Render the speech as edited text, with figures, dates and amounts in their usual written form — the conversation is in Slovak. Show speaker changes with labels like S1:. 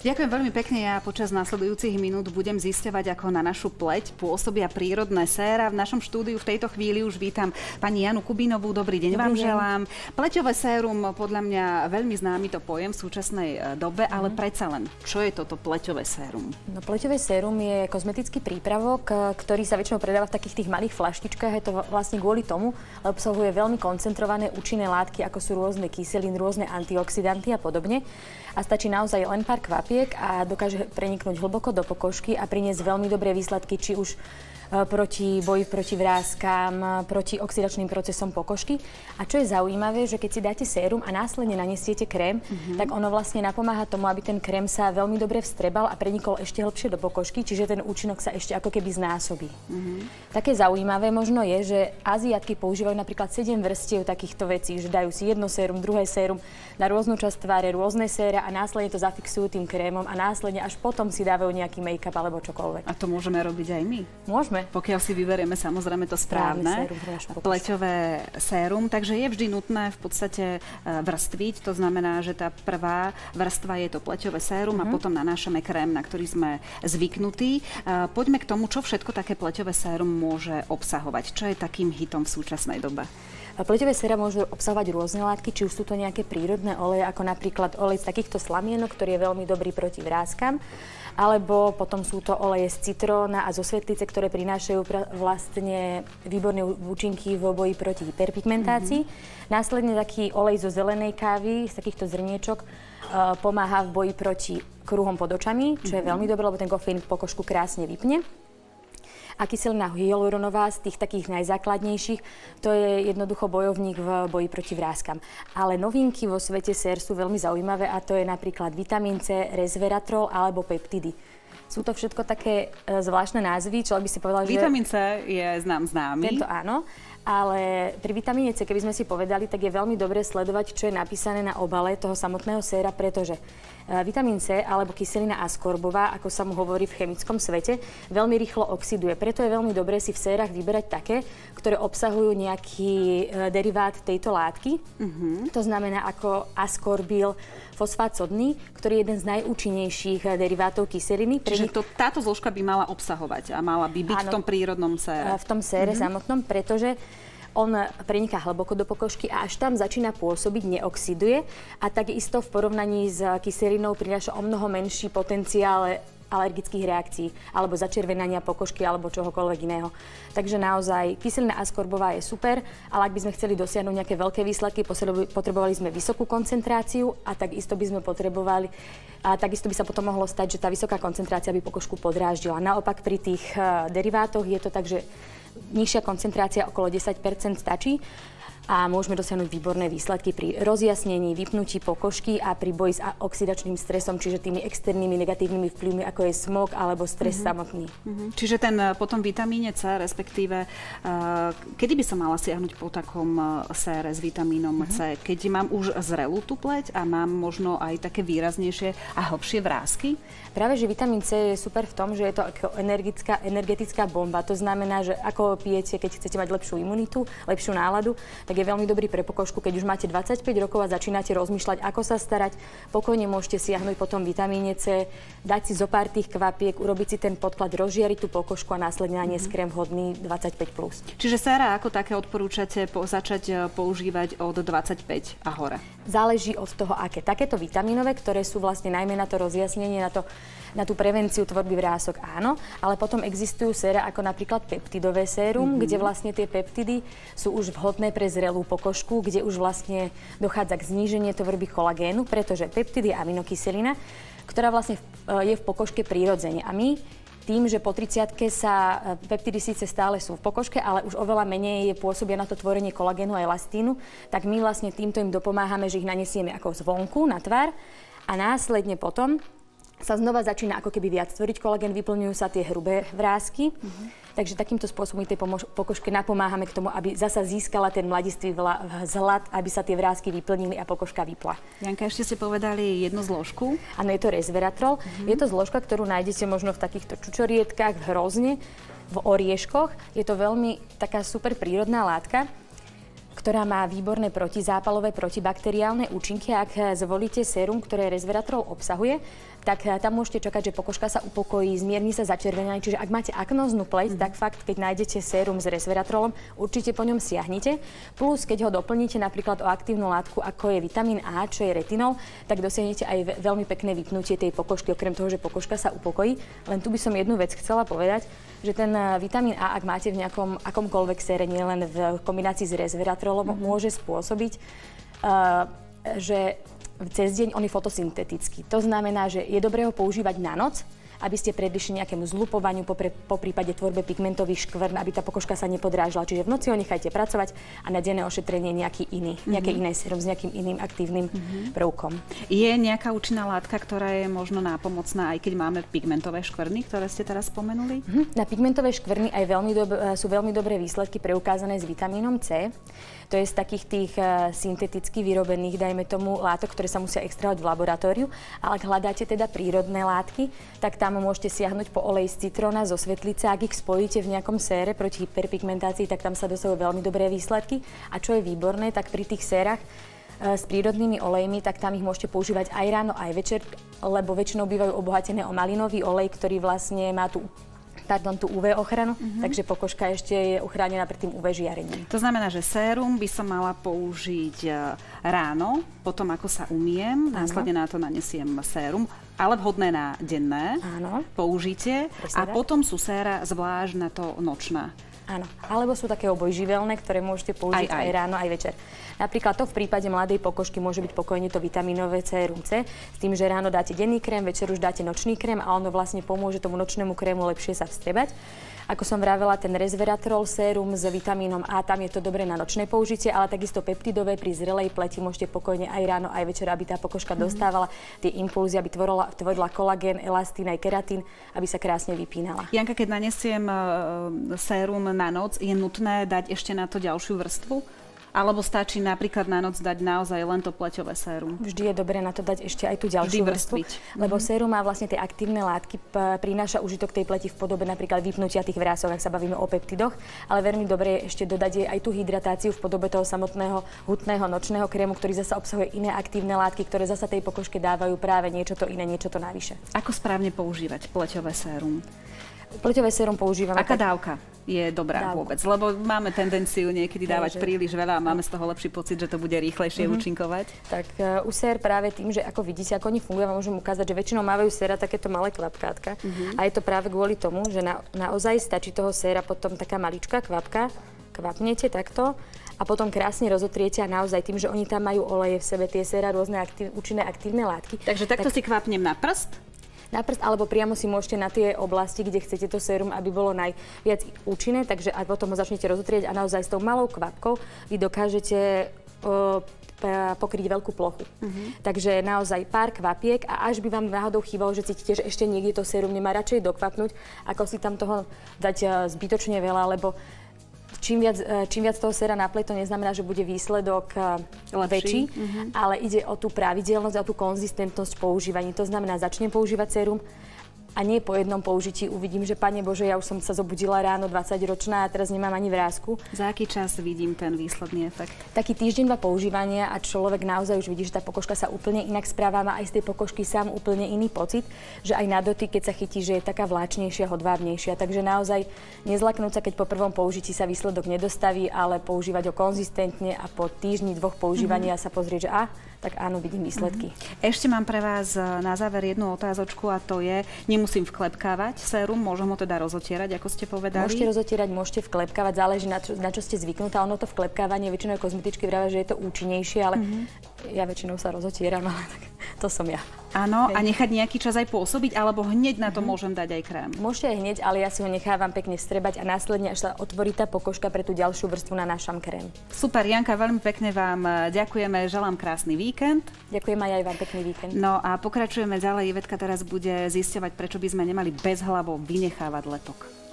S1: Ďakujem veľmi pekne. Ja počas nasledujúcich minút budem zisťovať, ako na našu pleť pôsobia prírodné séra. V našom štúdiu v tejto chvíli už vítam pani Janu Kubínovú. Dobrý deň vám želám. Pleťové sérum, podľa mňa veľmi známy to pojem v súčasnej dobe, ale predsa len, čo je toto pleťové sérum?
S2: No, pleťové sérum je kozmetický prípravok, ktorý sa väčšinou predáva v takých tých malých flaštičkách. Je to vlastne kvôli tomu, lebo obsahuje veľmi koncentrované účinné látky, ako sú rôzne kyseliny, rôzne antioxidanty a podobne. A stačí naozaj len pár kvapiek a dokáže preniknúť hlboko do pokožky a priniesť veľmi dobré výsledky, či už proti boji proti vráskam, proti oxidačným procesom pokožky. A čo je zaujímavé, že keď si dáte sérum a následne nanesiete krém, tak ono vlastne napomáha tomu, aby ten krém sa veľmi dobre vstrebal a prenikol ešte hlbšie do pokožky, čiže ten účinok sa ešte ako keby znásobí. Také zaujímavé možno je, že Aziatky používajú napríklad 7 vrstiev takýchto vecí, že dajú si jedno sérum, druhé sérum na rôznu časť tváre, rôzne séra a následne to zafixujú tým krémom a následne až potom si dávajú nejaký make-up alebo čokoľvek.
S1: A to môžeme robiť aj my?
S2: Môžeme.
S1: Pokiaľ si vyberieme samozrejme to správne pleťové sérum, takže je vždy nutné v podstate vrstviť. To znamená, že tá prvá vrstva je to pleťové sérum a potom nanášame krém, na ktorý sme zvyknutí. Poďme k tomu, čo všetko také pleťové sérum môže obsahovať. Čo je takým hitom v súčasnej dobe?
S2: Pleťové séra môžu obsahovať rôzne látky, či už sú to nejaké prírodné oleje, ako napríklad olej z takýchto slamienok, ktorý je veľmi dobrý proti vráskam, alebo potom sú to oleje z citróna a zo svetlice, ktoré prinášajú vlastne výborné účinky v boji proti hyperpigmentácii. Následne taký olej zo zelenej kávy, z takýchto zrniečok, pomáha v boji proti kruhom pod očami, čo je veľmi dobré, lebo ten kofeín pokožku krásne vypne. A kyselina hyaluronová z tých takých najzákladnejších, to je jednoducho bojovník v boji proti vráskam. Ale novinky vo svete sér sú veľmi zaujímavé a to je napríklad vitamín C, resveratrol alebo peptidy. Sú to všetko také zvláštne názvy, človek by si povedal, že...
S1: Vitamín C je známy.
S2: Tento áno. Ale pri vitamíne C, keby sme si povedali, tak je veľmi dobre sledovať, čo je napísané na obale toho samotného séra, pretože vitamín C alebo kyselina askorbová, ako sa mu hovorí v chemickom svete, veľmi rýchlo oxiduje. Preto je veľmi dobré si v sérach vyberať také, ktoré obsahujú nejaký derivát tejto látky. To znamená ako askorbil fosfát sodný, ktorý je jeden z najúčinnejších derivátov kyseliny.
S1: Čiže táto zložka by mala obsahovať a mala by byť v tom prírodnom sére.
S2: V tom sére samotnom, pretože on preniká hlboko do pokožky a až tam začína pôsobiť, neoxiduje a takisto v porovnaní s kyselinou prináša o mnoho menší potenciál alergických reakcií alebo začervenania pokožky alebo čohokoľvek iného. Takže naozaj kyselina askorbová je super, ale ak by sme chceli dosiahnuť nejaké veľké výsledky, potrebovali sme vysokú koncentráciu a takisto by sme potrebovali a takisto by sa potom mohlo stať, že tá vysoká koncentrácia by pokožku podráždila. Naopak pri tých derivátoch je to tak, že nižšia koncentrácia okolo 10% stačí a môžeme dosiahnuť výborné výsledky pri rozjasnení, vypnutí pokožky a pri boji s oxidačným stresom, čiže tými externými negatívnymi vplyvmi, ako je smog alebo stres samotný.
S1: Čiže ten potom vitamíne C, respektíve, kedy by som mala siahnuť po takom sére s vitamínom C? Keď mám už zrelú tú pleť a mám možno aj také výraznejšie a hlbšie vrásky?
S2: Práve, že vitamín C je super v tom, že je to ako energetická bomba. To znamená, že ako pijete, keď chcete mať lepšiu imunitu, lepšiu náladu, tak je veľmi dobrý pre pokožku. Keď už máte 25 rokov a začínate rozmýšľať, ako sa starať, pokojne môžete siahnuť po tom vitamíne C, dať si zo pár tých kvapiek, urobiť si ten podklad, rozžiariť tú pokožku a následne naniesť krém vhodný 25+.
S1: Čiže séra ako také odporúčate začať používať od 25 a hore?
S2: Záleží od toho, aké. Takéto vitamínové, ktoré sú vlastne najmä na to rozjasnenie, na tú prevenciu tvorby vrások, áno, ale potom existujú séra ako napríklad peptidové sérum, kde vlastne tie peptidy sú už vhodné pre zrelú pokožku, kde už vlastne dochádza k zníženiu tvorby kolagénu, pretože peptidy je aminokyselina, ktorá vlastne je v pokožke prirodzene. A my tým, že po 30-ke sa peptidy síce stále sú v pokožke, ale už oveľa menej pôsobia na to tvorenie kolagénu a elastínu, tak my vlastne týmto im dopomáhame, že ich nanesieme ako zvonku na tvár a následne potom sa znova začína ako keby viac tvoriť kolagén, vyplňujú sa tie hrubé vrásky. Takže takýmto spôsobom tej pokožke napomáhame k tomu, aby zasa získala ten mladistvý vzhľad, aby sa tie vrásky vyplnili a pokožka vypla.
S1: Janka, ešte ste povedali jednu zložku.
S2: Áno, je to resveratrol. Je to zložka, ktorú nájdete možno v takýchto čučorietkách, v hrozne, v orieškoch. Je to veľmi taká super prírodná látka, ktorá má výborné protizápalové, protibakteriálne účinky. Ak zvolíte sérum, ktoré resveratrol obsahuje, tak tam môžete čakať, že pokožka sa upokojí, zmierni sa začervenanie. Čiže ak máte aknóznu pleť, tak fakt, keď nájdete sérum s resveratrolom, určite po ňom siahnite. Plus, keď ho doplníte napríklad o aktívnu látku, ako je vitamín A, čo je retinol, tak dosiahnete aj veľmi pekné vypnutie tej pokožky, okrem toho, že pokožka sa upokojí. Len tu by som jednu vec chcela povedať, že ten vitamín A, ak máte v nejakom akomkoľvek sére, nie len v kombinácii s resveratrolom, môže spôsobiť, že cez deň on je fotosyntetický. To znamená, že je dobré ho používať na noc, aby ste predišli nejakému zlupovaniu, po prípade tvorbe pigmentových škvrn, aby tá pokožka sa nepodrážila. Čiže v noci ho nechajte pracovať a na denné ošetrenie nejaké iné sérum s nejakým iným aktívnym prvkom. Je
S1: nejaká účinná látka, ktorá je možno nápomocná, aj keď máme pigmentové škvrny, ktoré ste teraz spomenuli?
S2: Na pigmentové škvrny aj sú veľmi dobré výsledky preukázané s vitamínom C. To je z takých tých synteticky vyrobených, dajme tomu, látok, ktoré sa musia extrahovať v laboratóriu. Ale ak hľadáte teda prírodné látky, tak tam môžete siahnuť po olej z citróna, zo svetlice. Ak ich spojíte v nejakom sére proti hyperpigmentácii, tak tam sa dosahujú veľmi dobré výsledky. A čo je výborné, tak pri tých sérach s prírodnými olejmi, tak tam ich môžete používať aj ráno, aj večer, lebo väčšinou bývajú obohatené o malinový olej, ktorý vlastne má tú UV ochranu, takže pokožka ešte je uchránená pred tým UV žiarením.
S1: To znamená, že sérum by som mala použiť ráno, potom ako sa umiem, následne na to nanesiem sérum, ale vhodné na denné použitie. A potom sú séra zvlášť na to nočná.
S2: Áno, alebo sú také obojživelné, ktoré môžete použiť aj ráno, aj večer. Napríklad to v prípade mladej pokožky môže byť pokojne to vitamínové sérum C, s tým, že ráno dáte denný krém, večer už dáte nočný krém a ono vlastne pomôže tomu nočnému krému lepšie sa vstrebať. Ako som vravela, ten resveratrol sérum s vitamínom A, tam je to dobré na nočné použitie, ale takisto peptidové pri zrelej pleti môžete pokojne aj ráno, aj večer, aby tá pokožka dostávala tie impulzy, aby tvorila kolagén, elastín, aj keratín, aby sa krásne vypínala.
S1: Janka, keď nanesiem sérum na noc, je nutné dať ešte na to ďalšiu vrstvu? Alebo stačí napríklad na noc dať naozaj len to pleťové sérum?
S2: Vždy je dobré na to dať ešte aj tú ďalšiu vrstvu, lebo sérum má vlastne tie aktívne látky, prináša užitok tej pleti v podobe napríklad vypnutia tých vrások, ak sa bavíme o peptidoch, ale veľmi dobre je ešte dodať aj tú hydratáciu v podobe toho samotného hutného nočného krému, ktorý zasa obsahuje iné aktívne látky, ktoré zasa tej pokožke dávajú práve niečo to iné, niečo to navyše.
S1: Ako správne používať pleťové sérum?
S2: Pleťové sérum používame.
S1: Aká dávka je dobrá vôbec? Lebo máme tendenciu niekedy dávať príliš veľa a máme z toho lepší pocit, že to bude rýchlejšie účinkovať.
S2: Tak u sér práve tým, že ako vidíte, ako oni fungujú, vám môžem ukázať, že väčšinou mávajú séra takéto malé kvapkátka. A je to práve kvôli tomu, že naozaj stačí toho séra potom taká maličká kvapka, kvapnete takto a potom krásne rozotriete a naozaj tým, že oni tam majú oleje v sebe, tie séra, rôzne účinné aktívne látky.
S1: Takže takto si kvapnem na prst?
S2: Na prst, alebo priamo si môžete na tie oblasti, kde chcete to sérum, aby bolo najviac účinné, takže aj potom ho začnete rozotrieť a naozaj s tou malou kvapkou vy dokážete pokryť veľkú plochu. Takže naozaj pár kvapiek a až by vám náhodou chýbalo, že cítite, že ešte niekde to sérum nemá, radšej dokvapnúť, ako si tam toho dať zbytočne veľa, lebo čím viac toho séra napleť, to neznamená, že bude výsledok väčší, ale ide o tú pravidelnosť, o tú konzistentnosť používaní. To znamená, začnem používať sérum a nie po jednom použití uvidím, že Pane Bože, ja už som sa zobudila ráno 20-ročná a teraz nemám ani vrásku.
S1: Za aký čas vidím ten výsledný efekt?
S2: Taký týždeň, 2 používania a človek naozaj už vidí, že tá pokožka sa úplne inak správa, má aj z tej pokožky sám úplne iný pocit, že aj na dotyk, keď sa chytí, že je taká vláčnejšia, hodvábnejšia. Takže naozaj nezlaknúť sa, keď po prvom použití sa výsledok nedostaví, ale používať ho konzistentne a po týždni, 2 používania sa pozrieť, že tak áno, vidím výsledky.
S1: Ešte mám pre vás na záver jednu otázočku a to je, nemusím vklepkávať sérum, môžem ho teda rozotierať, ako ste povedali?
S2: Môžete rozotierať, môžete vklepkávať, záleží na čo ste zvyknutá. Ono to vklepkávanie, väčšinou kozmetičky vravia, že je to účinnejšie, ale ja väčšinou sa rozotieram, ale tak to som ja.
S1: Áno, a nechať nejaký čas aj pôsobiť, alebo hneď na to môžem dať aj krém?
S2: Môžete aj hneď, ale ja si ho nechávam pekne vstrebať a následne, až sa otvorí tá pokožka, pre tú ďalšiu vrstvu nanášam krém.
S1: Super, Janka, veľmi pekne vám ďakujeme, želám krásny víkend.
S2: Ďakujem aj vám pekný víkend.
S1: No a pokračujeme ďalej. Ivetka teraz bude zisťovať, prečo by sme nemali bezhlavo vynechávať letok.